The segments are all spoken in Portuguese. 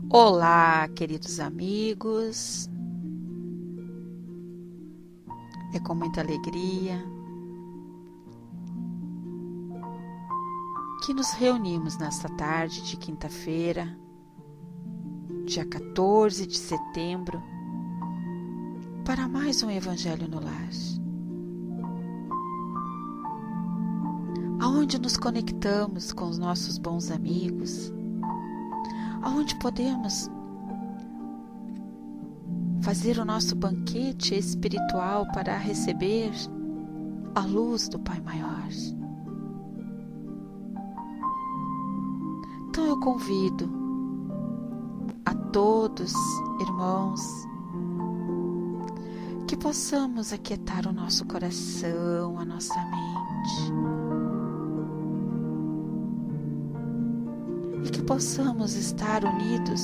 Olá, queridos amigos. É com muita alegria que nos reunimos nesta tarde de quinta-feira, dia 14 de setembro, para mais um Evangelho no Lar, aonde nos conectamos com os nossos bons amigos, aonde podemos fazer o nosso banquete espiritual para receber a luz do Pai Maior. Então eu convido a todos, irmãos, que possamos aquietar o nosso coração, a nossa mente, e que possamos estar unidos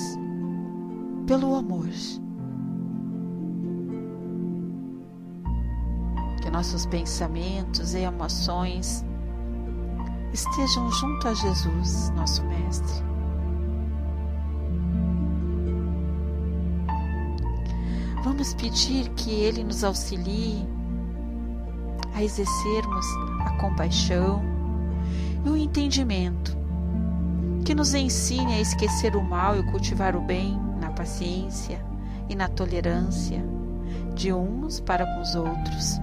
pelo amor. Que nossos pensamentos e emoções estejam junto a Jesus, nosso Mestre. Vamos pedir que Ele nos auxilie a exercermos a compaixão e o entendimento, que nos ensine a esquecer o mal e cultivar o bem na paciência e na tolerância de uns para com os outros.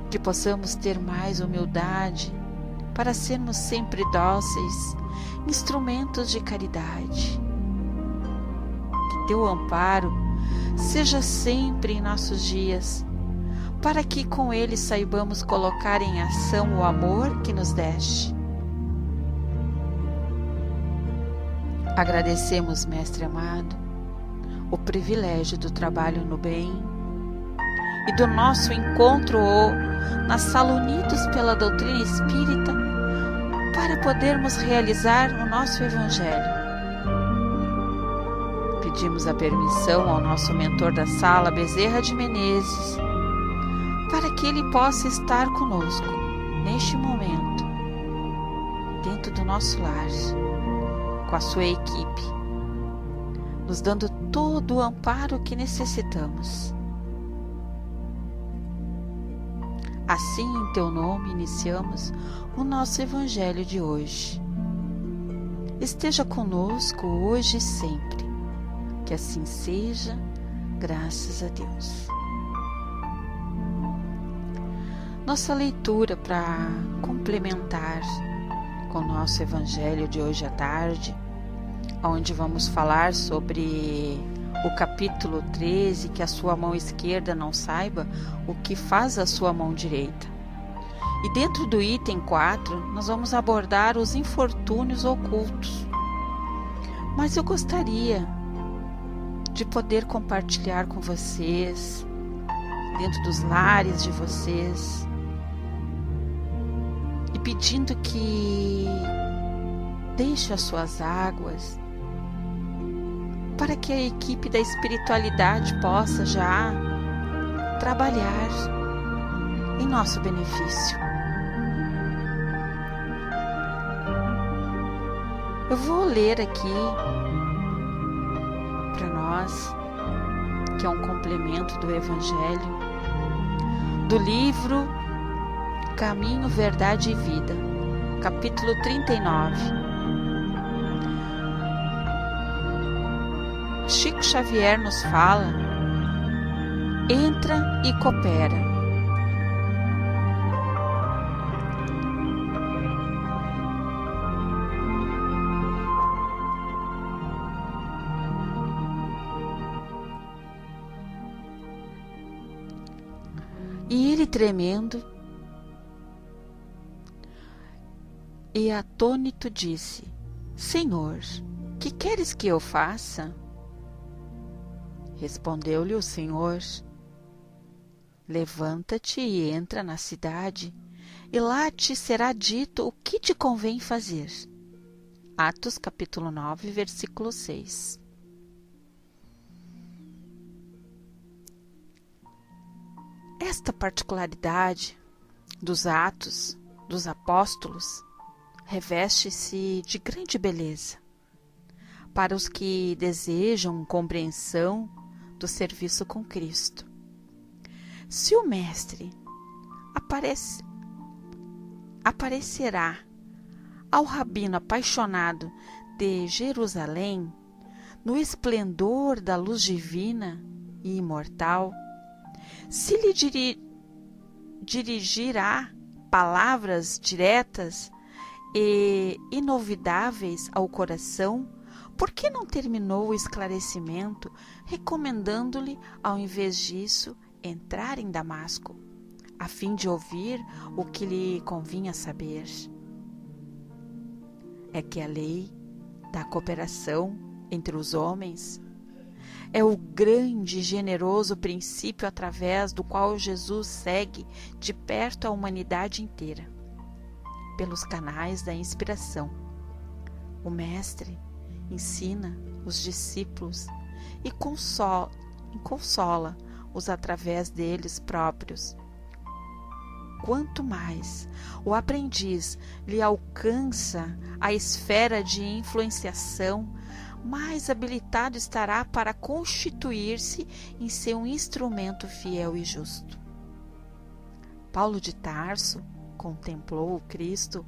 Que possamos ter mais humildade para sermos sempre dóceis, instrumentos de caridade. Que Teu amparo seja sempre em nossos dias, para que com ele saibamos colocar em ação o amor que nos deste. Agradecemos, Mestre amado, o privilégio do trabalho no bem e do nosso encontro na Sala Unidos pela Doutrina Espírita para podermos realizar o nosso Evangelho. Pedimos a permissão ao nosso mentor da sala, Bezerra de Menezes, para que ele possa estar conosco neste momento, dentro do nosso lar, com a sua equipe, nos dando todo o amparo que necessitamos. Assim, em Teu nome, iniciamos o nosso Evangelho de hoje. Esteja conosco hoje e sempre. Que assim seja, graças a Deus. Nossa leitura para complementar com o nosso Evangelho de hoje à tarde, onde vamos falar sobre o capítulo 13, que a sua mão esquerda não saiba o que faz a sua mão direita. E dentro do item 4, nós vamos abordar os infortúnios ocultos. Mas eu gostaria de poder compartilhar com vocês, dentro dos lares de vocês, e pedindo que deixe as suas águas, para que a equipe da espiritualidade possa já trabalhar em nosso benefício. Eu vou ler aqui para nós, que é um complemento do Evangelho, do livro Caminho, Verdade e Vida, capítulo 39. Chico Xavier nos fala: entra e coopera. E ele, tremendo e atônito, disse: Senhor, que queres que eu faça? Respondeu-lhe o Senhor: levanta-te e entra na cidade, e lá te será dito o que te convém fazer. Atos capítulo 9, versículo 6. Esta particularidade dos Atos dos Apóstolos reveste-se de grande beleza, para os que desejam compreensão do serviço com Cristo. Se o Mestre aparecerá ao rabino apaixonado de Jerusalém, no esplendor da luz divina e imortal, se lhe dirigirá palavras diretas e inovidáveis ao coração, por que não terminou o esclarecimento recomendando-lhe, ao invés disso, entrar em Damasco, a fim de ouvir o que lhe convinha saber? É que a lei da cooperação entre os homens é o grande e generoso princípio através do qual Jesus segue de perto a humanidade inteira, pelos canais da inspiração. O Mestre ensina os discípulos e consola-os através deles próprios. Quanto mais o aprendiz lhe alcança a esfera de influenciação, mais habilitado estará para constituir-se em ser um instrumento fiel e justo. Paulo de Tarso contemplou o Cristo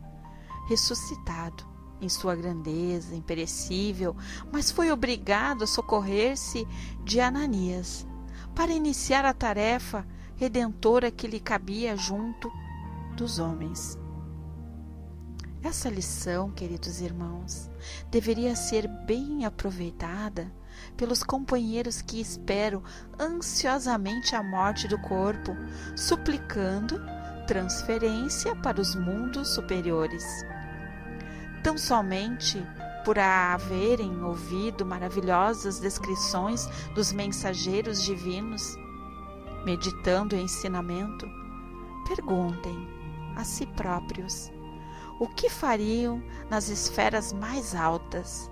ressuscitado em sua grandeza imperecível, mas foi obrigado a socorrer-se de Ananias para iniciar a tarefa redentora que lhe cabia junto dos homens. Essa lição, queridos irmãos, deveria ser bem aproveitada pelos companheiros que esperam ansiosamente a morte do corpo, suplicando transferência para os mundos superiores. Tão somente por haverem ouvido maravilhosas descrições dos mensageiros divinos, meditando o ensinamento, perguntem a si próprios o que fariam nas esferas mais altas,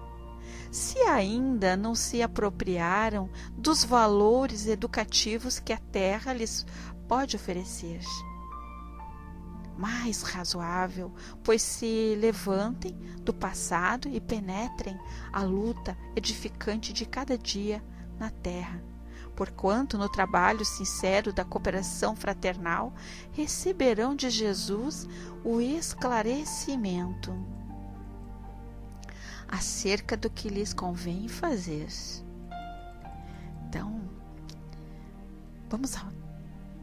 se ainda não se apropriaram dos valores educativos que a Terra lhes pode oferecer. Mais razoável, pois se levantem do passado e penetrem a luta edificante de cada dia na Terra, porquanto no trabalho sincero da cooperação fraternal receberão de Jesus o esclarecimento acerca do que lhes convém fazer. Então, vamos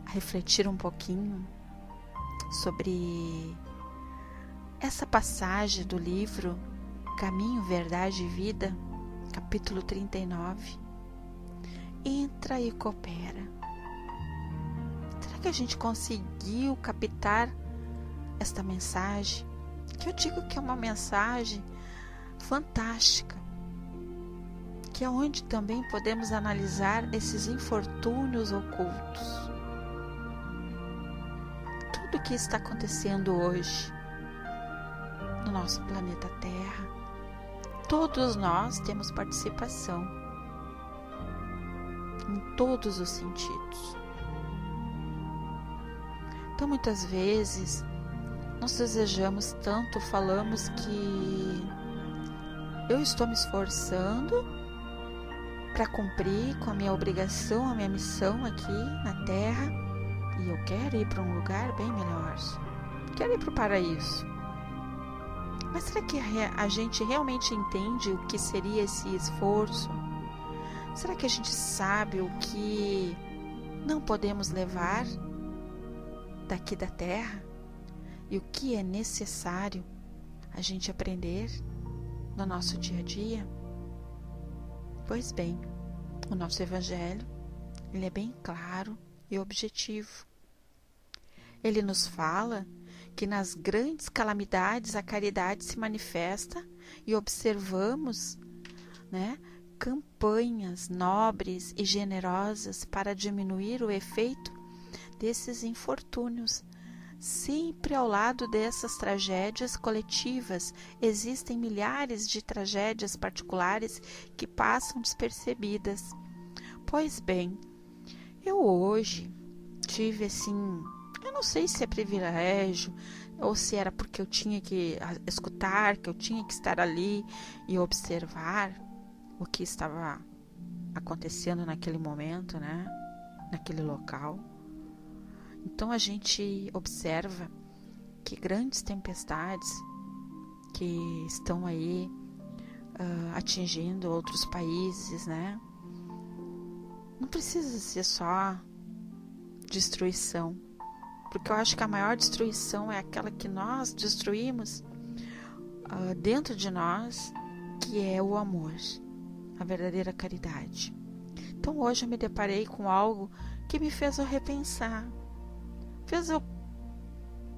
refletir um pouquinho sobre essa passagem do livro Caminho, Verdade e Vida, capítulo 39. Entra e coopera. Será que a gente conseguiu captar esta mensagem? Que eu digo que é uma mensagem fantástica, que é onde também podemos analisar esses infortúnios ocultos. Tudo o que está acontecendo hoje no nosso planeta Terra, todos nós temos participação em todos os sentidos. Então, muitas vezes, nós desejamos tanto, falamos que eu estou me esforçando para cumprir com a minha obrigação, a minha missão aqui na Terra, e eu quero ir para um lugar bem melhor. Quero ir para o paraíso. Mas será que a gente realmente entende o que seria esse esforço? Será que a gente sabe o que não podemos levar daqui da Terra? E o que é necessário a gente aprender no nosso dia a dia? Pois bem, o nosso Evangelho, ele é bem claro e objetivo. Ele nos fala que nas grandes calamidades a caridade se manifesta e observamos, campanhas nobres e generosas para diminuir o efeito desses infortúnios. Sempre ao lado dessas tragédias coletivas existem milhares de tragédias particulares que passam despercebidas. Pois bem, eu hoje tive eu não sei se é privilégio ou se era porque eu tinha que escutar, que eu tinha que estar ali e observar, o que estava acontecendo naquele momento, né? Naquele local. Então a gente observa que grandes tempestades que estão aí atingindo outros países, né? Não precisa ser só destruição, porque eu acho que a maior destruição é aquela que nós destruímos dentro de nós, que é o amor, a verdadeira caridade. Então hoje eu me deparei com algo que me fez eu repensar, fez eu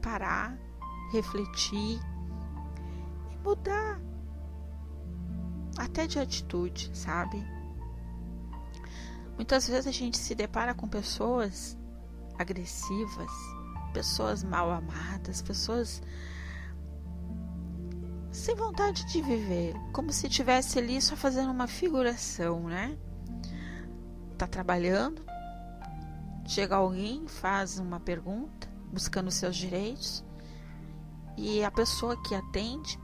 parar, refletir e mudar até de atitude, sabe? Muitas vezes a gente se depara com pessoas agressivas, pessoas mal amadas, pessoas sem vontade de viver, como se estivesse ali só fazendo uma figuração, né? Tá trabalhando, chega alguém, faz uma pergunta, buscando seus direitos, e a pessoa que atende,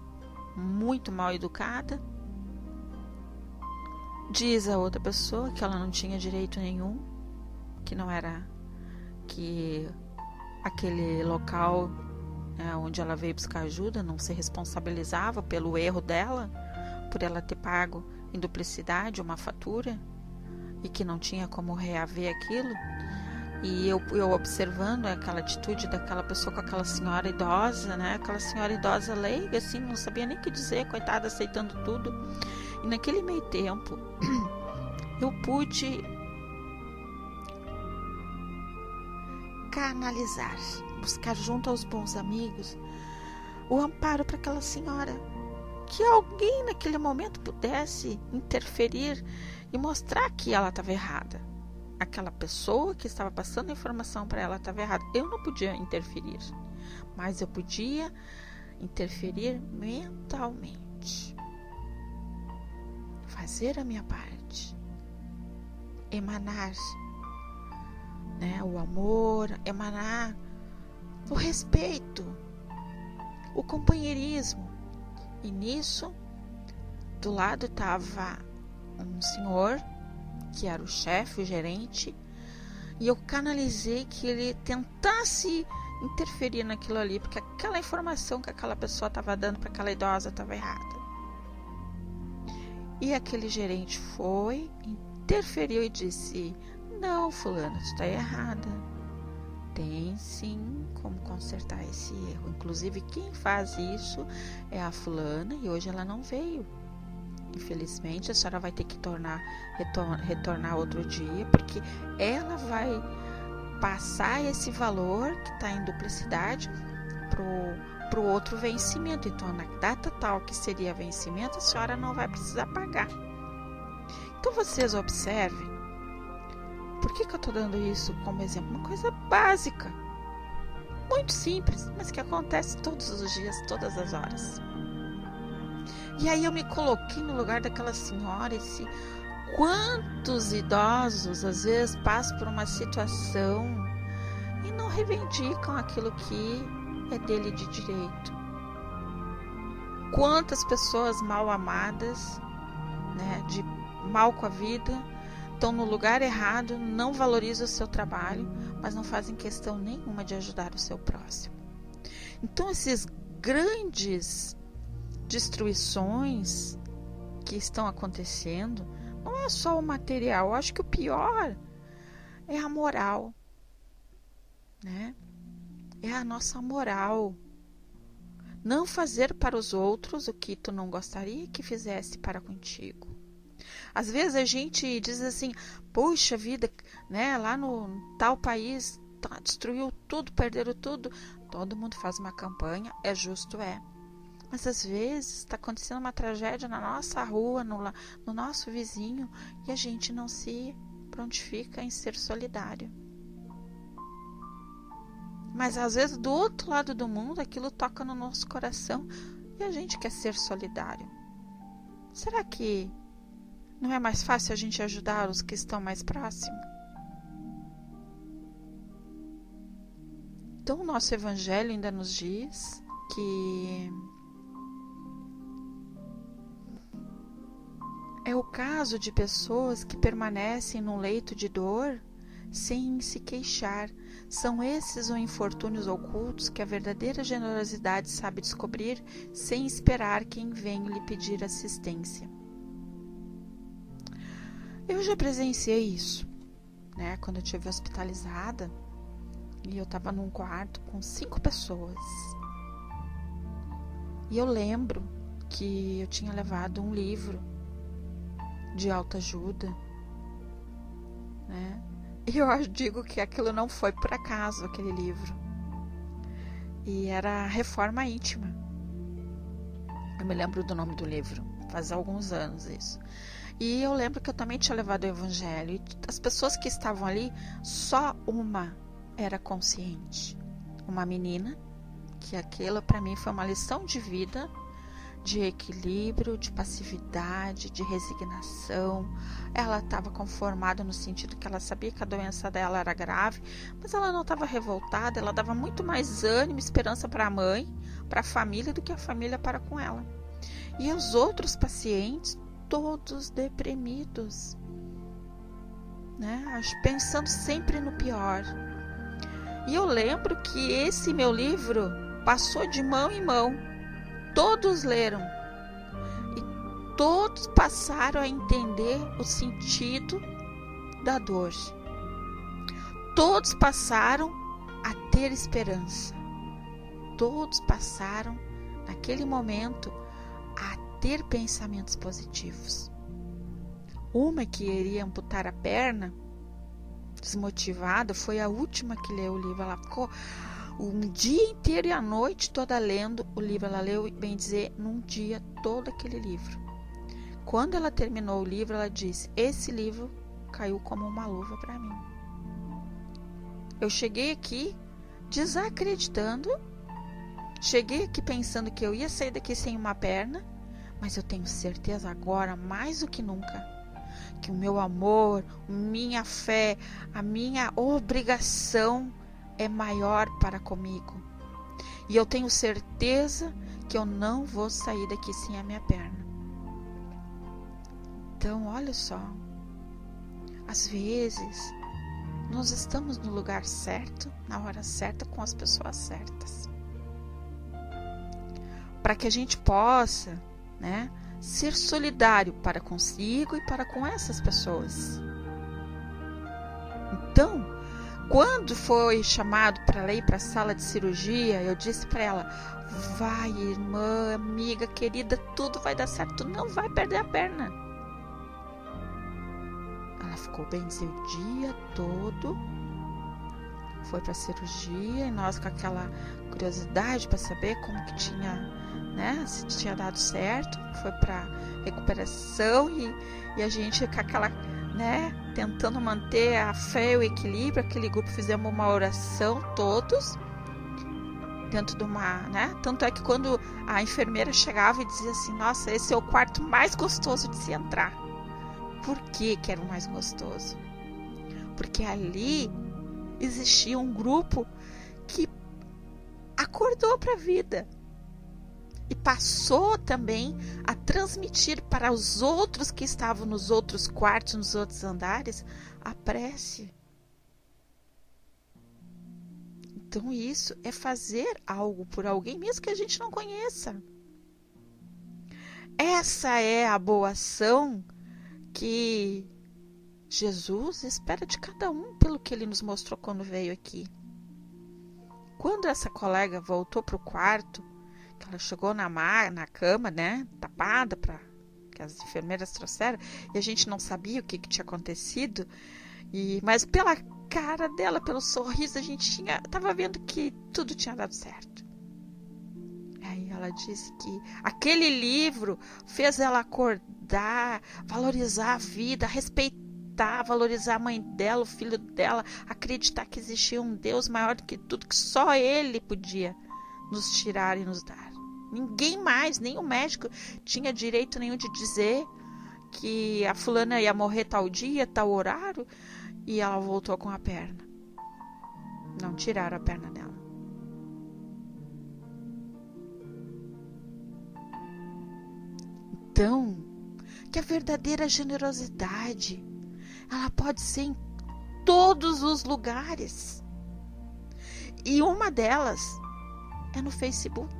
muito mal educada, diz a outra pessoa que ela não tinha direito nenhum, que não era, que aquele local onde ela veio buscar ajuda não se responsabilizava pelo erro dela, por ela ter pago em duplicidade uma fatura e que não tinha como reaver aquilo. E eu observando aquela atitude daquela pessoa com aquela senhora idosa, né? Aquela senhora idosa leiga, assim, não sabia nem o que dizer, coitada, aceitando tudo. E naquele meio tempo, eu pude canalizar, buscar junto aos bons amigos o amparo para aquela senhora. Que alguém naquele momento pudesse interferir e mostrar que ela estava errada. Aquela pessoa que estava passando a informação para ela estava errada. Eu não podia interferir, mas eu podia interferir mentalmente. Fazer a minha parte. Emanar, né, o amor, emanar o respeito, o companheirismo. E nisso, do lado estava um senhor que era o chefe, o gerente, e eu canalizei que ele tentasse interferir naquilo ali, porque aquela informação que aquela pessoa estava dando para aquela idosa estava errada. E aquele gerente foi, interferiu e disse: não, fulana, tu está errada. Tem sim como consertar esse erro. Inclusive, quem faz isso é a fulana e hoje ela não veio. Infelizmente, a senhora vai ter que retornar outro dia, porque ela vai passar esse valor que está em duplicidade para o outro vencimento. Então, na data tal que seria vencimento, a senhora não vai precisar pagar. Então, vocês observem. Por que eu estou dando isso como exemplo? Uma coisa básica, muito simples, mas que acontece todos os dias, todas as horas. E aí eu me coloquei no lugar daquela senhora e se quantos idosos às vezes passam por uma situação e não reivindicam aquilo que é dele de direito. Quantas pessoas mal amadas, né, de mal com a vida, estão no lugar errado, não valorizam o seu trabalho, mas não fazem questão nenhuma de ajudar o seu próximo. Então, esses grandes destruições que estão acontecendo, não é só o material. Eu acho que o pior é a moral, né? É a nossa moral. Não fazer para os outros o que tu não gostaria que fizesse para contigo. Às vezes a gente diz assim: puxa vida, né? Lá no tal país destruiu tudo, perderam tudo. Todo mundo faz uma campanha, é justo, é. Mas às vezes está acontecendo uma tragédia na nossa rua, no nosso vizinho, e a gente não se prontifica em ser solidário. Mas às vezes do outro lado do mundo aquilo toca no nosso coração e a gente quer ser solidário. Será que não é mais fácil a gente ajudar os que estão mais próximos? Então o nosso evangelho ainda nos diz que É o caso de pessoas que permanecem num leito de dor sem se queixar. São esses os infortúnios ocultos que a verdadeira generosidade sabe descobrir sem esperar quem venha lhe pedir assistência. Eu já presenciei isso, né? Quando eu estive hospitalizada e eu estava num quarto com 5 pessoas. E eu lembro que eu tinha levado um livro de autoajuda, né? E eu digo que aquilo não foi por acaso, aquele livro. E era Reforma Íntima. Eu me lembro do nome do livro, faz alguns anos isso. E eu lembro que eu também tinha levado o Evangelho. E as pessoas que estavam ali, só uma era consciente. Uma menina, que aquilo para mim foi uma lição de vida, de equilíbrio, de passividade, de resignação. Ela estava conformada no sentido que ela sabia que a doença dela era grave, mas ela não estava revoltada, ela dava muito mais ânimo e esperança para a mãe, para a família, do que a família para com ela. E os outros pacientes, todos deprimidos, né? Pensando sempre no pior. E eu lembro que esse meu livro passou de mão em mão. Todos leram e todos passaram a entender o sentido da dor. Todos passaram a ter esperança. Todos passaram, naquele momento, a ter pensamentos positivos. Uma que iria amputar a perna, desmotivada, foi a última que leu o livro. Ela ficou um dia inteiro e a noite toda lendo o livro. Ela leu, bem dizer, num dia todo aquele livro. Quando ela terminou o livro, ela disse: esse livro caiu como uma luva para mim. Eu cheguei aqui desacreditando, cheguei aqui pensando que eu ia sair daqui sem uma perna, mas eu tenho certeza agora, mais do que nunca, que o meu amor, minha fé, a minha obrigação é maior para comigo. E eu tenho certeza que eu não vou sair daqui sem a minha perna. Então, olha só. Às vezes, nós estamos no lugar certo, na hora certa, com as pessoas certas. Para que a gente possa, né, ser solidário para consigo e para com essas pessoas. Então, quando foi chamado para ir para a sala de cirurgia, eu disse para ela: vai, irmã, amiga, querida, tudo vai dar certo, tu não vai perder a perna. Ela ficou, bem dizer, o dia todo, foi para a cirurgia, e nós com aquela curiosidade para saber como que tinha, né, se tinha dado certo, foi para recuperação, e a gente com aquela, né, tentando manter a fé e o equilíbrio. Aquele grupo fizemos uma oração todos dentro de uma, né? Tanto é que quando a enfermeira chegava e dizia assim: nossa, esse é o quarto mais gostoso de se entrar. Por que era o mais gostoso? Porque ali existia um grupo que acordou para a vida e passou também a transmitir para os outros que estavam nos outros quartos, nos outros andares, a prece. Então isso é fazer algo por alguém, mesmo que a gente não conheça. Essa é a boa ação que Jesus espera de cada um, pelo que ele nos mostrou quando veio aqui. Quando essa colega voltou para o quarto, que ela chegou na cama, né, tapada, que as enfermeiras trouxeram, e a gente não sabia o que tinha acontecido, mas pela cara dela, pelo sorriso, a gente estava vendo que tudo tinha dado certo. Aí ela disse que aquele livro fez ela acordar, valorizar a vida, respeitar, valorizar a mãe dela, o filho dela, acreditar que existia um Deus maior do que tudo, que só Ele podia nos tirar e nos dar. Ninguém mais, nem o médico tinha direito nenhum de dizer que a fulana ia morrer tal dia, tal horário, e ela voltou com a perna. Não tiraram a perna dela. Então, que a verdadeira generosidade, ela pode ser em todos os lugares. E uma delas é no Facebook.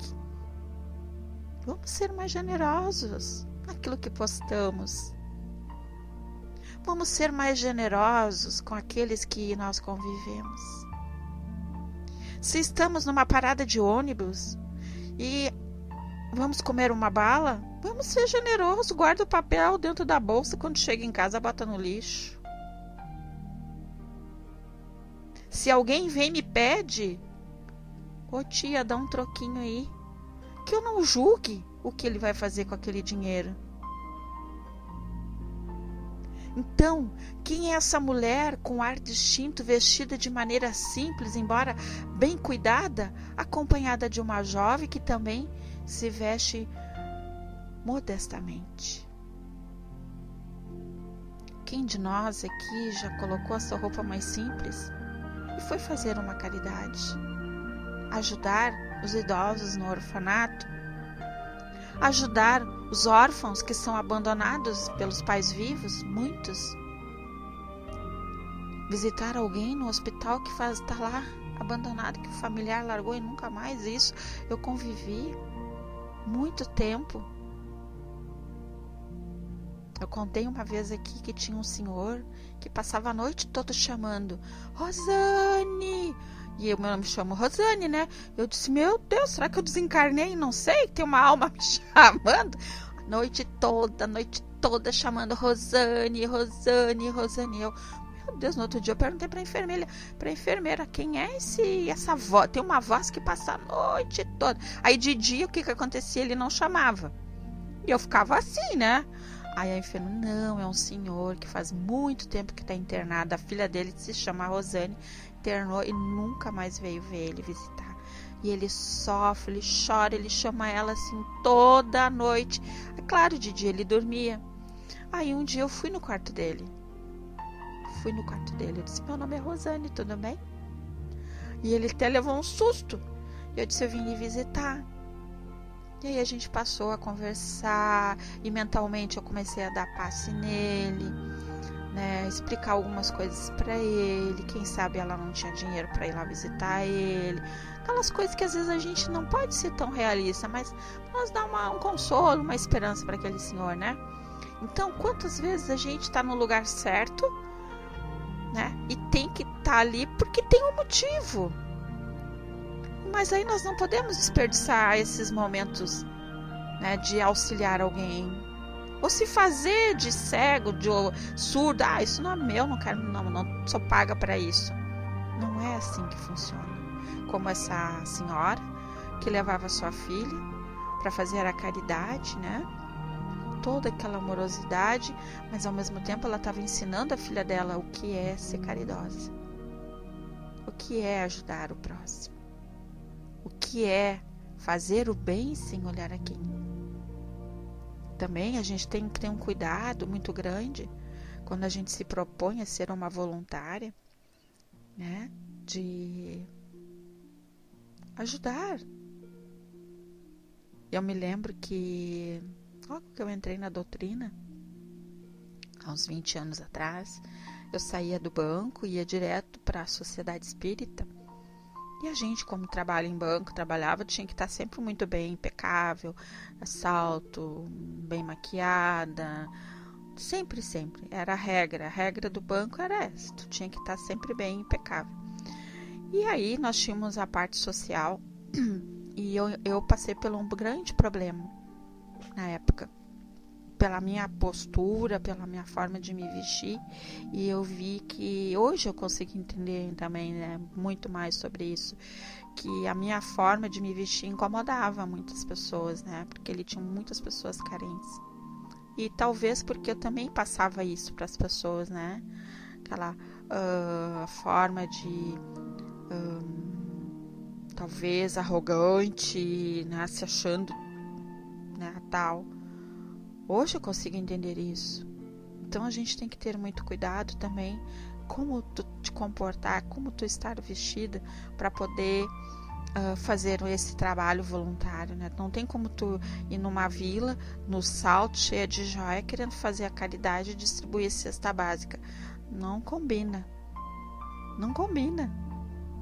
Vamos ser mais generosos naquilo que postamos. Vamos ser mais generosos com aqueles que nós convivemos. Se estamos numa parada de ônibus e vamos comer uma bala, vamos ser generosos, guarda o papel dentro da bolsa, quando chega em casa bota no lixo. Se alguém vem e me pede, ô tia, dá um troquinho aí, que eu não julgue o que ele vai fazer com aquele dinheiro. Então, quem é essa mulher com ar distinto, vestida de maneira simples, embora bem cuidada, acompanhada de uma jovem que também se veste modestamente? Quem de nós aqui já colocou a sua roupa mais simples e foi fazer uma caridade? Ajudar os idosos no orfanato? Ajudar os órfãos que são abandonados pelos pais vivos, muitos? Visitar alguém no hospital que está lá abandonado, que o familiar largou e nunca mais. Isso eu convivi muito tempo. Eu contei uma vez aqui que tinha um senhor que passava a noite toda chamando Rosane. E eu me chamo Rosane, né? Eu disse, meu Deus, será que eu desencarnei? Não sei, tem uma alma me chamando. A noite toda chamando Rosane, Rosane, Rosane. Eu, meu Deus, no outro dia eu perguntei pra enfermeira, quem é essa voz? Tem uma voz que passa a noite toda. Aí de dia, o que acontecia? Ele não chamava. E eu ficava assim, né? Aí a enfermeira, não, é um senhor que faz muito tempo que está internado. A filha dele se chama Rosane, internou e nunca mais veio ver ele visitar. E ele sofre, ele chora, ele chama ela assim toda a noite. É claro, de dia ele dormia. Aí um dia eu fui no quarto dele. Eu disse, meu nome é Rosane, tudo bem? E ele até levou um susto. Eu disse, eu vim lhe visitar. E aí a gente passou a conversar e mentalmente eu comecei a dar passe nele, né, explicar algumas coisas para ele. Quem sabe ela não tinha dinheiro para ir lá visitar ele. Aquelas coisas que às vezes a gente não pode ser tão realista, mas nós dá um consolo, uma esperança para aquele senhor, né? Então, quantas vezes a gente está no lugar certo, né? E tem que estar ali porque tem um motivo. Mas aí nós não podemos desperdiçar esses momentos, né, de auxiliar alguém. Ou se fazer de cego, de surdo. Ah, isso não é meu, não quero, não sou paga para isso. Não é assim que funciona. Como essa senhora que levava sua filha para fazer a caridade, né? Toda aquela amorosidade, mas ao mesmo tempo ela estava ensinando a filha dela o que é ser caridosa. O que é ajudar o próximo. O que é fazer o bem sem olhar a quem. Também a gente tem que ter um cuidado muito grande quando a gente se propõe a ser uma voluntária, né, de ajudar. Eu me lembro que logo que eu entrei na doutrina, há uns 20 anos atrás, eu saía do banco e ia direto para a sociedade espírita. E a gente, como trabalha em banco, tinha que estar sempre muito bem, impecável, salto, bem maquiada, sempre. Era a regra do banco era essa, tu tinha que estar sempre bem, impecável. E aí nós tínhamos a parte social e eu passei por um grande problema na época, pela minha postura, pela minha forma de me vestir, e eu vi que hoje eu consigo entender também, né, muito mais sobre isso, que a minha forma de me vestir incomodava muitas pessoas, né, porque ele tinha muitas pessoas carentes, e talvez porque eu também passava isso para as pessoas, né, aquela forma de talvez arrogante, né, se achando, né, tal. Hoje eu consigo entender isso. Então a gente tem que ter muito cuidado também como tu te comportar, como tu estar vestida para poder fazer esse trabalho voluntário, né? Não tem como tu ir numa vila, no salto, cheia de joia, querendo fazer a caridade e distribuir cesta básica. Não combina. Não combina,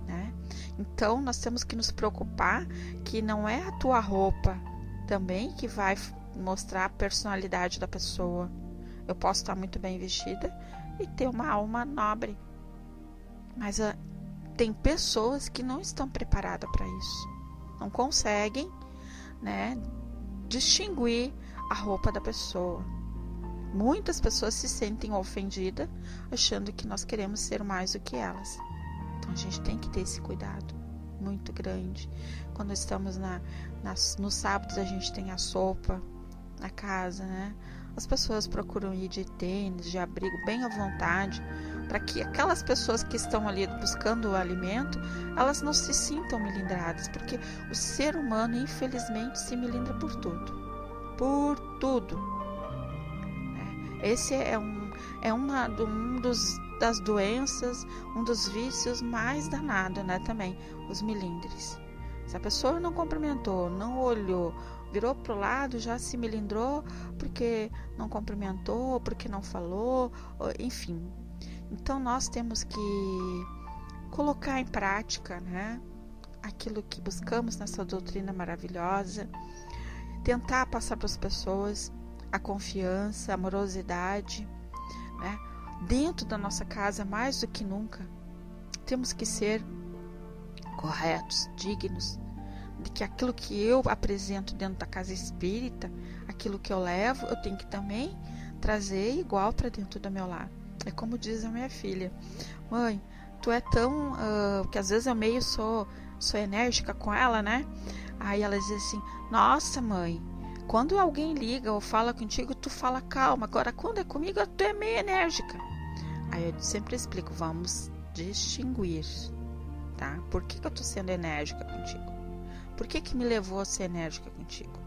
né? Então, nós temos que nos preocupar que não é a tua roupa também que vai mostrar a personalidade da pessoa. Eu posso estar muito bem vestida e ter uma alma nobre, mas tem pessoas que não estão preparadas para isso, não conseguem, né, distinguir a roupa da pessoa. Muitas pessoas se sentem ofendidas, achando que nós queremos ser mais do que elas. Então a gente tem que ter esse cuidado muito grande. Quando estamos nos sábados, a gente tem a sopa na casa, né? As pessoas procuram ir de tênis, de abrigo, bem à vontade, para que aquelas pessoas que estão ali buscando o alimento, elas não se sintam melindradas, porque o ser humano, infelizmente, se melindra por tudo. Por tudo. Esse é das doenças, um dos vícios mais danados, né, também, os melindres. Se a pessoa não cumprimentou, não olhou, virou pro lado, já se melindrou porque não cumprimentou, porque não falou, enfim. Então nós temos que colocar em prática, né, aquilo que buscamos nessa doutrina maravilhosa, tentar passar para as pessoas a confiança, a amorosidade, né? Dentro da nossa casa, mais do que nunca, temos que ser corretos, dignos, de que aquilo que eu apresento dentro da casa espírita, aquilo que eu levo, eu tenho que também trazer igual para dentro do meu lar. É como diz a minha filha: mãe, tu é tão... que às vezes eu sou enérgica com ela, né? Aí ela diz assim: nossa, mãe, quando alguém liga ou fala contigo, tu fala calma. Agora, quando é comigo, tu é meio enérgica. Aí eu sempre explico: vamos distinguir, tá? Por que eu tô sendo enérgica contigo? Por que me levou a ser enérgica contigo?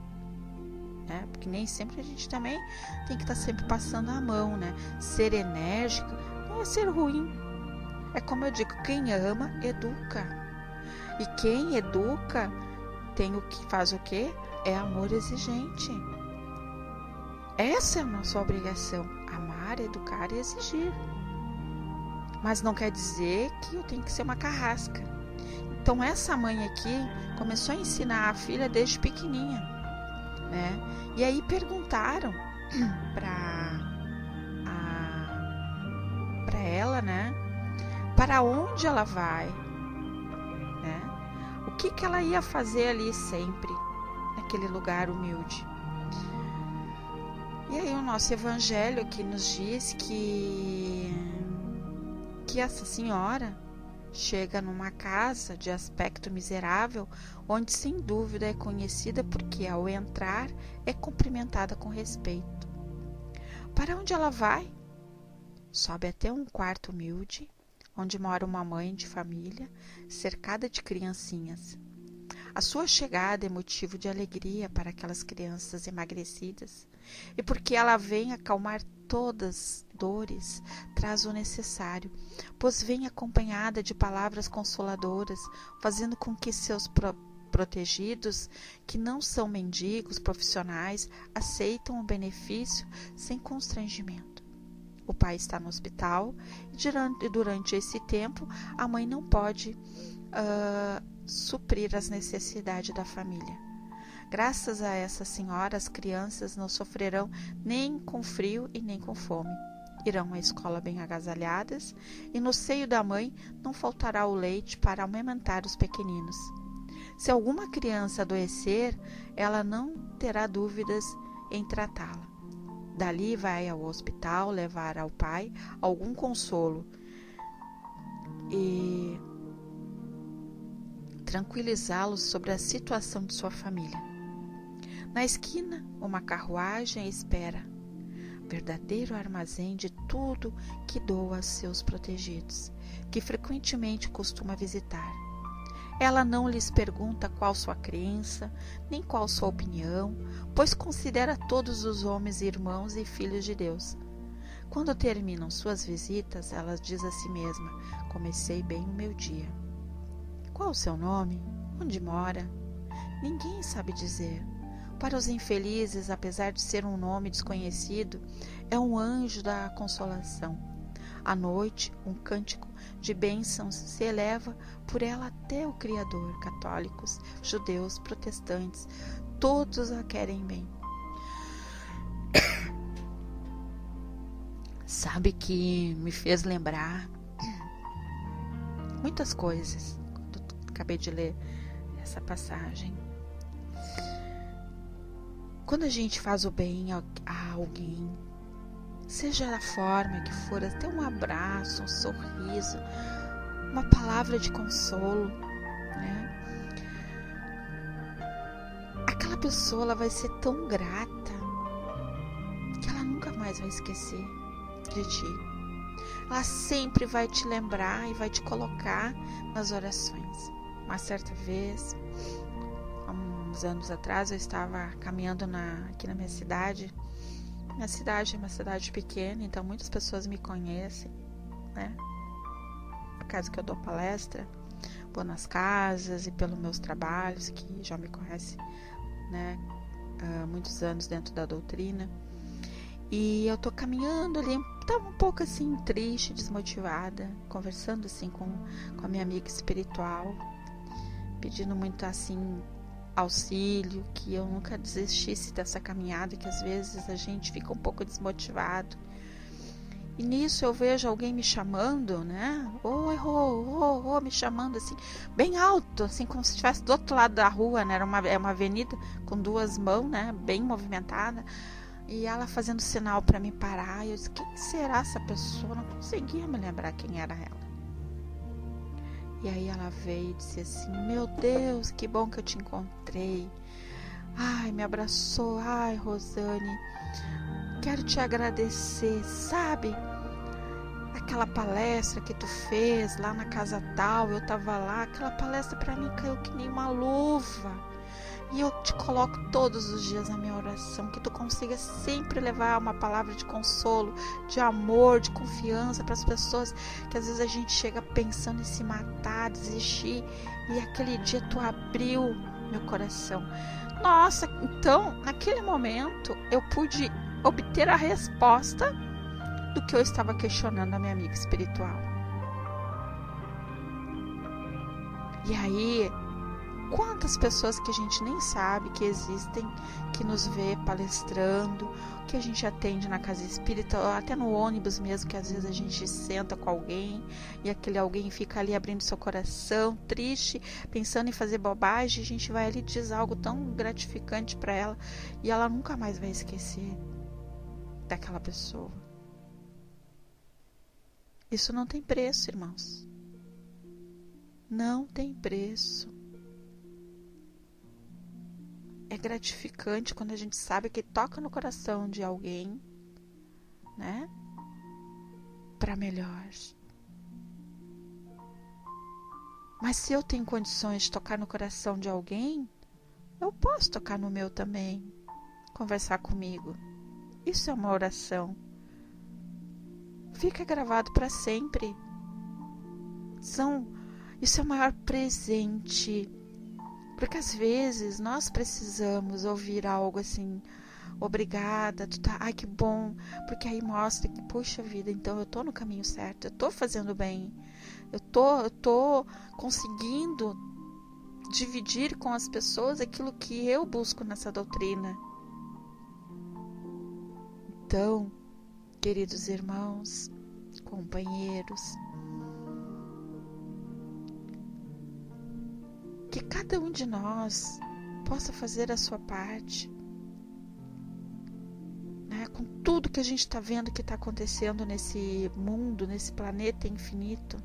Né? Porque nem sempre a gente também tem que estar sempre passando a mão, né? Ser enérgica não é ser ruim. É como eu digo: quem ama, educa. E quem educa faz o quê? É amor exigente. Essa é a nossa obrigação: amar, educar e exigir. Mas não quer dizer que eu tenho que ser uma carrasca. Então essa mãe aqui começou a ensinar a filha desde pequenininha, né? E aí perguntaram para ela, né, para onde ela vai, né? O que ela ia fazer ali sempre, naquele lugar humilde. E aí o nosso evangelho aqui nos diz que essa senhora chega numa casa de aspecto miserável, onde sem dúvida é conhecida porque ao entrar é cumprimentada com respeito. Para onde ela vai? Sobe até um quarto humilde, onde mora uma mãe de família, cercada de criancinhas. A sua chegada é motivo de alegria para aquelas crianças emagrecidas, e porque ela vem acalmar todas dores, traz o necessário, pois vem acompanhada de palavras consoladoras, fazendo com que seus protegidos, que não são mendigos profissionais, aceitam o benefício sem constrangimento. O pai está no hospital e durante esse tempo a mãe não pode suprir as necessidades da família. Graças a essa senhora, as crianças não sofrerão nem com frio e nem com fome. Irão à escola bem agasalhadas e no seio da mãe não faltará o leite para amamentar os pequeninos. Se alguma criança adoecer, ela não terá dúvidas em tratá-la. Dali vai ao hospital levar ao pai algum consolo e tranquilizá-lo sobre a situação de sua família. Na esquina, uma carruagem espera, verdadeiro armazém de tudo que doa a seus protegidos, que frequentemente costuma visitar. Ela não lhes pergunta qual sua crença, nem qual sua opinião, pois considera todos os homens irmãos e filhos de Deus. Quando terminam suas visitas, ela diz a si mesma: comecei bem o meu dia. Qual o seu nome? Onde mora? Ninguém sabe dizer. Para os infelizes, apesar de ser um nome desconhecido, é um anjo da consolação. À noite, um cântico de bênçãos se eleva por ela até o Criador. Católicos, judeus, protestantes, todos a querem bem. Sabe que me fez lembrar muitas coisas quando acabei de ler essa passagem. Quando a gente faz o bem a alguém, seja da forma que for, até um abraço, um sorriso, uma palavra de consolo, né? Aquela pessoa ela vai ser tão grata que ela nunca mais vai esquecer de ti. Ela sempre vai te lembrar e vai te colocar nas orações. Uma certa vez, há uns anos atrás, eu estava caminhando aqui na minha cidade. Minha cidade é uma cidade pequena, então muitas pessoas me conhecem, né? Por causa que eu dou palestra, vou nas casas e pelos meus trabalhos, que já me conhecem, né? Há muitos anos dentro da doutrina. E eu tô caminhando ali, tava um pouco assim, triste, desmotivada, conversando assim com a minha amiga espiritual, pedindo muito assim auxílio, que eu nunca desistisse dessa caminhada, que às vezes a gente fica um pouco desmotivado. E nisso eu vejo alguém me chamando, né? Oi, me chamando assim, bem alto, assim como se estivesse do outro lado da rua, né? É uma avenida com duas mãos, né? Bem movimentada. E ela fazendo sinal para me parar. E eu disse, quem será essa pessoa? Eu não conseguia me lembrar quem era ela. E aí ela veio e disse assim, meu Deus, que bom que eu te encontrei. Ai, me abraçou. Ai, Rosane, quero te agradecer, sabe? Aquela palestra que tu fez lá na casa tal, eu tava lá, aquela palestra para mim caiu que nem uma luva. E eu te coloco todos os dias na minha oração, que tu consiga sempre levar uma palavra de consolo, de amor, de confiança para as pessoas, que às vezes a gente chega pensando em se matar, desistir, e aquele dia tu abriu meu coração. Nossa, então, naquele momento, eu pude obter a resposta do que eu estava questionando a minha amiga espiritual. E aí, quantas pessoas que a gente nem sabe que existem, que nos vê palestrando, que a gente atende na casa espírita, ou até no ônibus mesmo, que às vezes a gente senta com alguém e aquele alguém fica ali abrindo seu coração, triste, pensando em fazer bobagem, a gente vai ali e diz algo tão gratificante para ela e ela nunca mais vai esquecer daquela pessoa. Isso não tem preço, irmãos. Não tem preço. É gratificante quando a gente sabe que toca no coração de alguém, né? Para melhor. Mas se eu tenho condições de tocar no coração de alguém, eu posso tocar no meu também, conversar comigo. Isso é uma oração. Fica gravado para sempre. Isso é o maior presente. Porque às vezes nós precisamos ouvir algo assim, obrigada, ai que bom, porque aí mostra que, puxa vida, então eu tô no caminho certo, eu tô fazendo bem, eu tô conseguindo dividir com as pessoas aquilo que eu busco nessa doutrina. Então, queridos irmãos, companheiros, que cada um de nós possa fazer a sua parte, né? Com tudo que a gente está vendo que está acontecendo nesse mundo, nesse planeta infinito,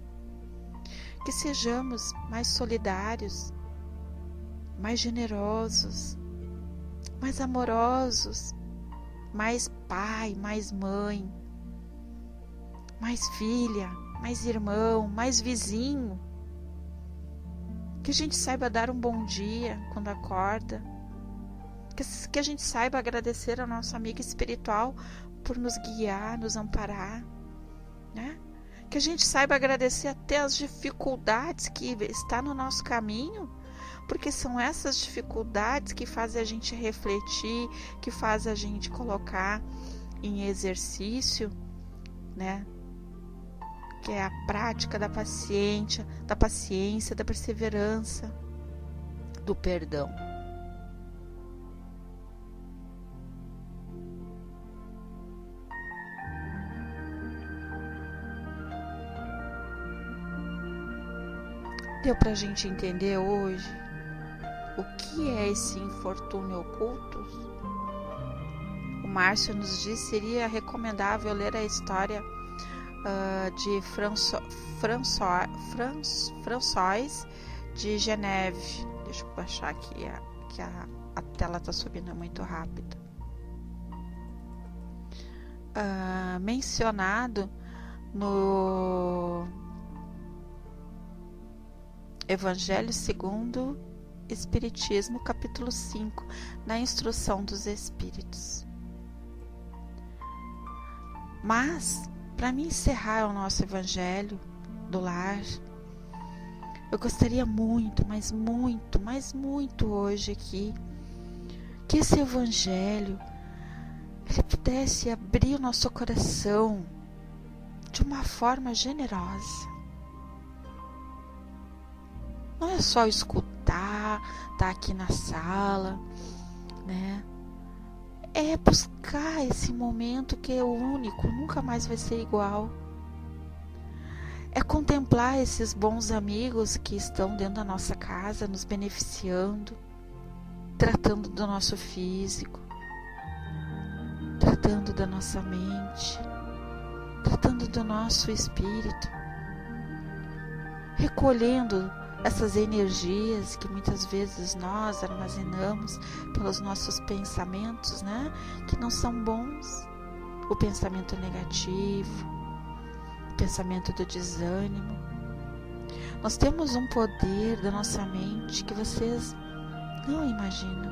que sejamos mais solidários, mais generosos, mais amorosos, mais pai, mais mãe, mais filha, mais irmão, mais vizinho. Que a gente saiba dar um bom dia quando acorda. Que a gente saiba agradecer a nossa amiga espiritual por nos guiar, nos amparar, né? Que a gente saiba agradecer até as dificuldades que está no nosso caminho, porque são essas dificuldades que fazem a gente refletir, que fazem a gente colocar em exercício, né? Que é a prática da paciência, da perseverança, do perdão. Deu para a gente entender hoje o que é esse infortúnio oculto? O Márcio nos diz que seria recomendável ler a história de François de Geneve. Deixa eu baixar aqui, que a tela está subindo muito rápido. Mencionado no Evangelho segundo Espiritismo, capítulo 5, na Instrução dos Espíritos. Mas, para mim encerrar o nosso Evangelho do Lar, eu gostaria muito, mas muito hoje aqui, que esse Evangelho ele pudesse abrir o nosso coração de uma forma generosa. Não é só escutar, estar aqui na sala, né? É buscar esse momento que é único, nunca mais vai ser igual. É contemplar esses bons amigos que estão dentro da nossa casa, nos beneficiando, tratando do nosso físico, tratando da nossa mente, tratando do nosso espírito, recolhendo essas energias que muitas vezes nós armazenamos pelos nossos pensamentos, né? Que não são bons. O pensamento negativo, o pensamento do desânimo. Nós temos um poder da nossa mente que vocês não imaginam.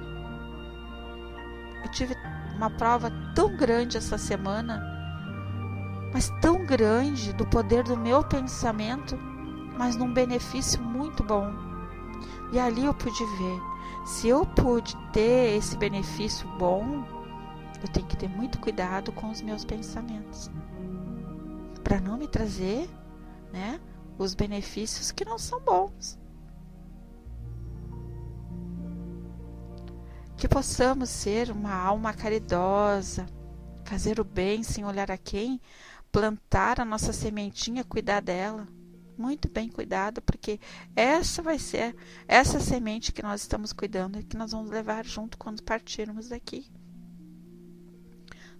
Eu tive uma prova tão grande essa semana, mas tão grande do poder do meu pensamento, mas num benefício muito bom. E ali eu pude ver, se eu pude ter esse benefício bom, eu tenho que ter muito cuidado com os meus pensamentos, para não me trazer, né, os benefícios que não são bons. Que possamos ser uma alma caridosa, fazer o bem sem olhar a quem, plantar a nossa sementinha, cuidar dela. Muito bem cuidado, porque essa vai ser essa semente que nós estamos cuidando e que nós vamos levar junto quando partirmos daqui.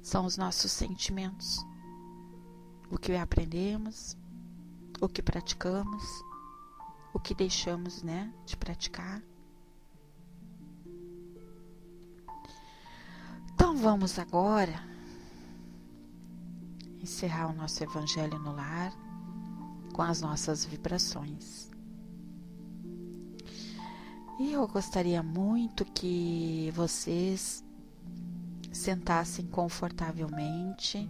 São os nossos sentimentos, o que aprendemos, o que praticamos, o que deixamos, né, de praticar. Então vamos agora encerrar o nosso Evangelho no Lar com as nossas vibrações. E eu gostaria muito que vocês sentassem confortavelmente.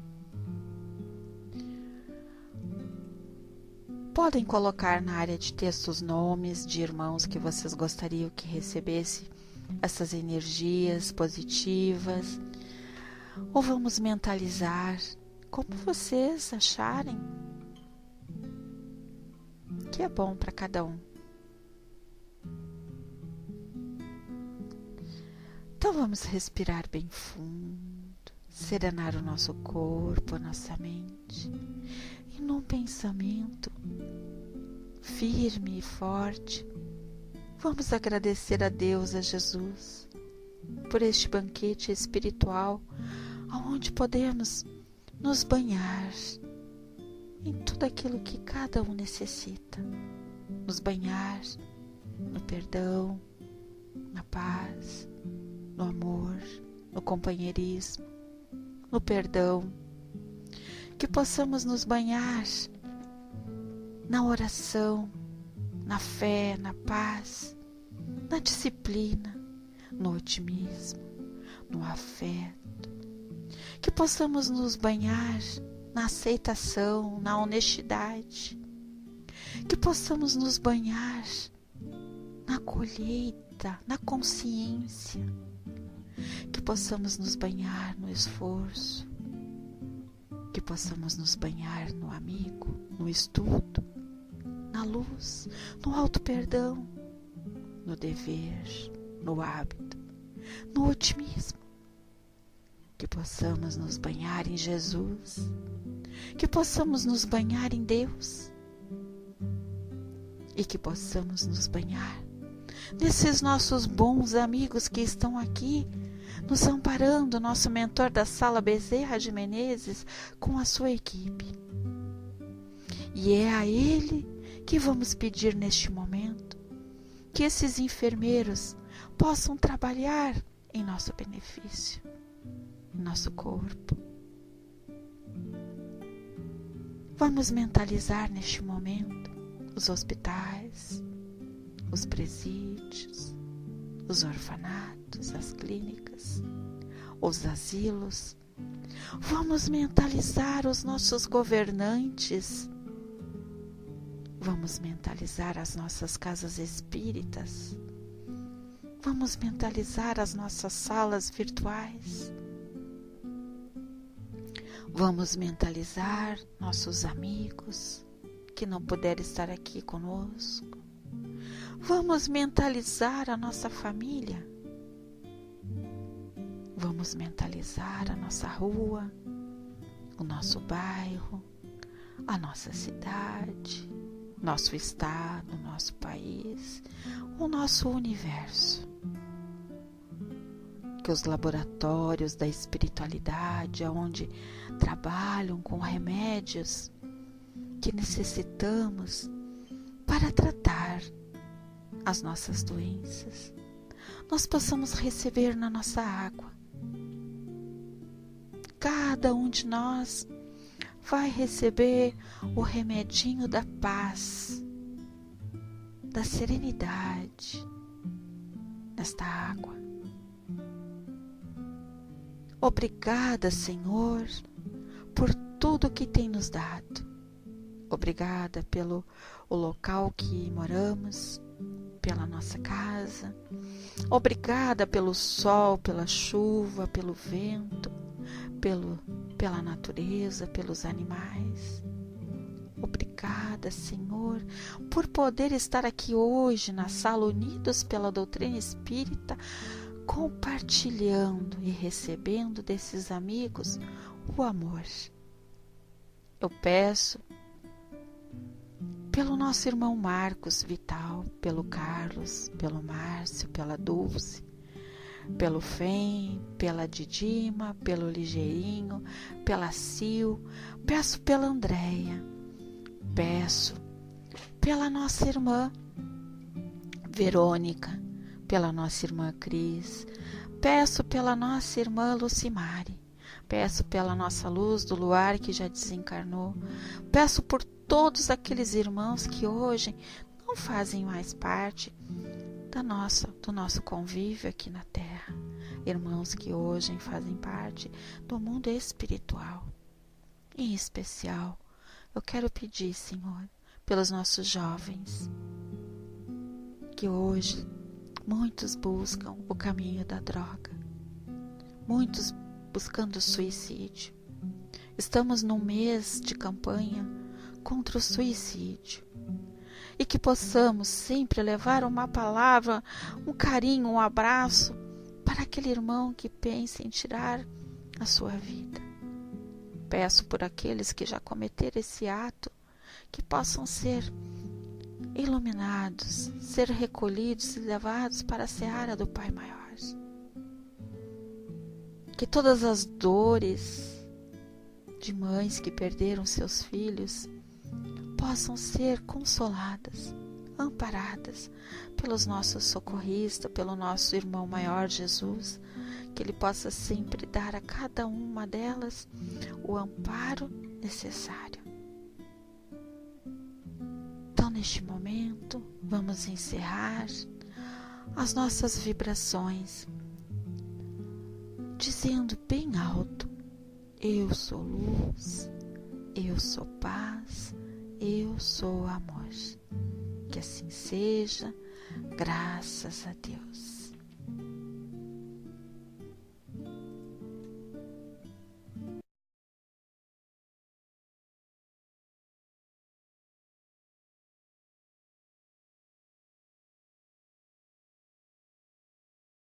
Podem colocar na área de texto os nomes de irmãos que vocês gostariam que recebesse essas energias positivas. Ou vamos mentalizar como vocês acharem que é bom para cada um. Então vamos respirar bem fundo, serenar o nosso corpo, a nossa mente, e num pensamento firme e forte, vamos agradecer a Deus, a Jesus, por este banquete espiritual, onde podemos nos banhar em tudo aquilo que cada um necessita, nos banhar no perdão, na paz, no amor, no companheirismo, no perdão, que possamos nos banhar na oração, na fé, na paz, na disciplina, no otimismo, no afeto, que possamos nos banhar na aceitação, na honestidade, que possamos nos banhar na colheita, na consciência, que possamos nos banhar no esforço, que possamos nos banhar no amigo, no estudo, na luz, no auto-perdão, no dever, no hábito, no otimismo, que possamos nos banhar em Jesus, que possamos nos banhar em Deus e que possamos nos banhar nesses nossos bons amigos que estão aqui nos amparando, nosso mentor da sala Bezerra de Menezes com a sua equipe. E é a ele que vamos pedir neste momento que esses enfermeiros possam trabalhar em nosso benefício, em nosso corpo. Vamos mentalizar neste momento os hospitais, os presídios, os orfanatos, as clínicas, os asilos. Vamos mentalizar os nossos governantes. Vamos mentalizar as nossas casas espíritas. Vamos mentalizar as nossas salas virtuais. Vamos mentalizar nossos amigos que não puderam estar aqui conosco. Vamos mentalizar a nossa família. Vamos mentalizar a nossa rua, o nosso bairro, a nossa cidade, nosso estado, nosso país, o nosso universo. Que os laboratórios da espiritualidade, onde trabalham com remédios que necessitamos para tratar as nossas doenças, nós possamos receber na nossa água. Cada um de nós vai receber o remedinho da paz, da serenidade nesta água. Obrigada, Senhor, por tudo que tem nos dado. Obrigada pelo o local que moramos, pela nossa casa. Obrigada pelo sol, pela chuva, pelo vento, pela natureza, pelos animais. Obrigada, Senhor, por poder estar aqui hoje na sala unidos pela doutrina espírita, compartilhando e recebendo desses amigos o amor. Eu peço pelo nosso irmão Marcos Vital, pelo Carlos, pelo Márcio, pela Dulce, pelo Fem, pela Didima, pelo Ligeirinho, pela Sil, peço pela Andréia, peço pela nossa irmã Verônica, pela nossa irmã Cris, peço pela nossa irmã Lucimari, peço pela nossa luz do luar que já desencarnou, peço por todos aqueles irmãos que hoje não fazem mais parte do nosso convívio aqui na Terra, irmãos que hoje fazem parte do mundo espiritual. Em especial, eu quero pedir, Senhor, pelos nossos jovens, que hoje muitos buscam o caminho da droga, muitos buscando suicídio. Estamos num mês de campanha contra o suicídio e que possamos sempre levar uma palavra, um carinho, um abraço para aquele irmão que pensa em tirar a sua vida. Peço por aqueles que já cometeram esse ato, que possam ser iluminados, ser recolhidos e levados para a seara do Pai Maior. Que todas as dores de mães que perderam seus filhos possam ser consoladas, amparadas pelos nossos socorristas, pelo nosso irmão maior Jesus, que Ele possa sempre dar a cada uma delas o amparo necessário. Então, neste momento, vamos encerrar as nossas vibrações, dizendo bem alto: eu sou luz, eu sou paz, eu sou amor. Que assim seja, Graças a Deus.